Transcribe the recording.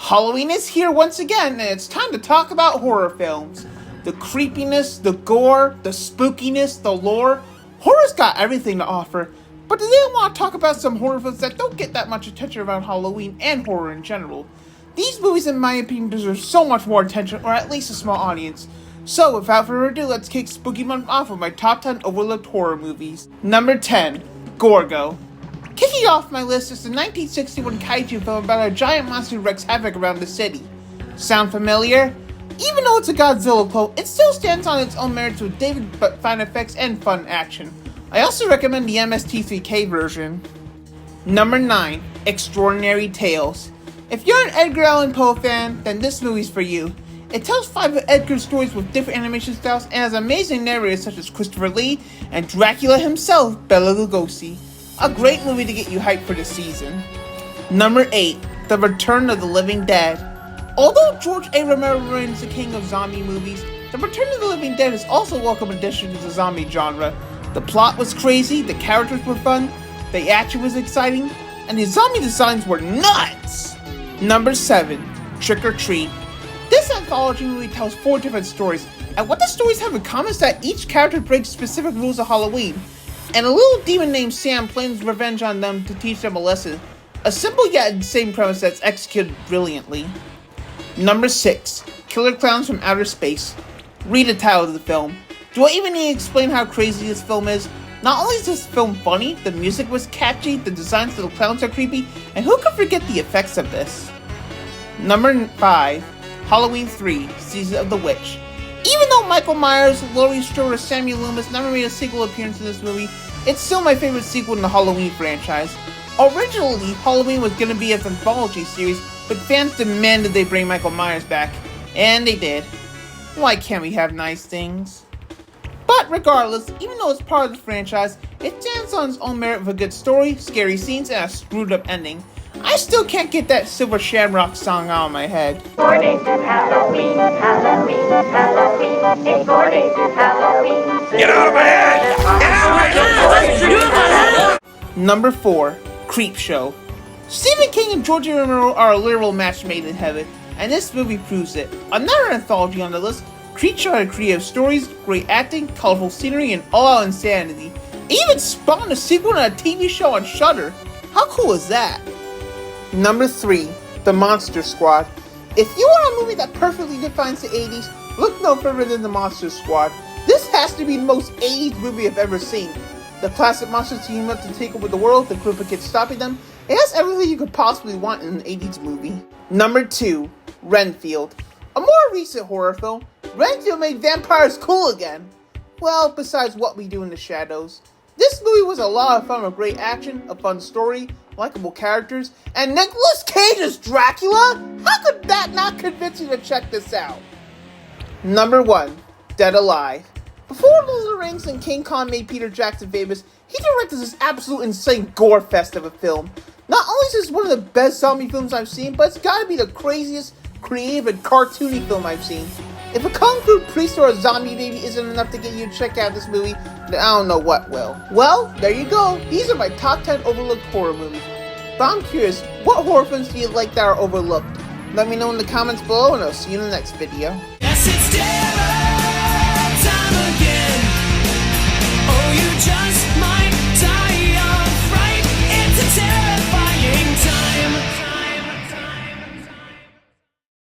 Halloween is here once again, and it's time to talk about horror films. The creepiness, the gore, the spookiness, the lore. Horror's got everything to offer, but today I want to talk about some horror films that don't get that much attention around Halloween and horror in general. These movies, in my opinion, deserve so much more attention, or at least a small audience. So, without further ado, let's kick Spooky Month off with my top 10 overlooked horror movies. Number 10, Gorgo. Kicking off my list is the 1961 kaiju film about a giant monster who wreaks havoc around the city. Sound familiar? Even though it's a Godzilla clone, it still stands on its own merits with dated but fine effects and fun action. I also recommend the MST3K version. Number 9, Extraordinary Tales. If you're an Edgar Allan Poe fan, then this movie's for you. It tells 5 of Edgar's stories with different animation styles and has amazing narrators such as Christopher Lee and Dracula himself, Bela Lugosi. A great movie to get you hyped for the season. Number 8, The Return of the Living Dead. Although George A. Romero remains the king of zombie movies, The Return of the Living Dead is also a welcome addition to the zombie genre. The plot was crazy, the characters were fun, the action was exciting, and the zombie designs were nuts! Number 7, Trick or Treat. This anthology movie tells 4 different stories, and what the stories have in common is that each character breaks specific rules of Halloween, and a little demon named Sam plans revenge on them to teach them a lesson. A simple yet insane premise that's executed brilliantly. Number 6, Killer Clowns from Outer Space. Read the title of the film. Do I even need to explain how crazy this film is? Not only is this film funny, the music was catchy, the designs of the clowns are creepy, and who could forget the effects of this? Number 5, Halloween 3, Season of the Witch. Even though Michael Myers, Laurie Strode, or Samuel Loomis never made a sequel appearance in this movie, it's still my favorite sequel in the Halloween franchise. Originally, Halloween was going to be an anthology series, but fans demanded they bring Michael Myers back, and they did. Why can't we have nice things? But regardless, even though it's part of the franchise, it stands on its own merit with a good story, scary scenes, and a screwed up ending. I still can't get that Silver Shamrock song out of my head. 4 days to Halloween, Halloween, Halloween. It's 4 days to Halloween. Get out of my head! Get out of my head! Number 4, Creepshow. Stephen King and George A. Romero are a literal match made in heaven, and this movie proves it. Another anthology on the list, Creepshow had creative stories, great acting, colorful scenery, and all-out insanity. It even spawned a sequel and a TV show on Shudder. How cool is that? Number 3, The Monster Squad. If you want a movie that perfectly defines the 80s, look no further than The Monster Squad. This has to be the most 80s movie I've ever seen. The classic monsters team up to take over the world, the group of kids stopping them. It has everything you could possibly want in an 80s movie. Number 2, Renfield. A more recent horror film, Renfield made vampires cool again. Well, besides What We Do in the Shadows. This movie was a lot of fun with great action, a fun story, likable characters, and Nicolas Cage as Dracula? How could that not convince you to check this out? Number 1, Dead Alive. Before Lord of the Rings and King Kong made Peter Jackson famous, he directed this absolute insane gore fest of a film. Not only is this one of the best zombie films I've seen, but it's gotta be the craziest, creative, and cartoony film I've seen. If a kung fu priest or a zombie baby isn't enough to get you to check out this movie, then I don't know what will. Well, there you go. These are my top 10 overlooked horror movies. But I'm curious, what horror films do you like that are overlooked? Let me know in the comments below, and I'll see you in the next video. Yes, it's terror time again.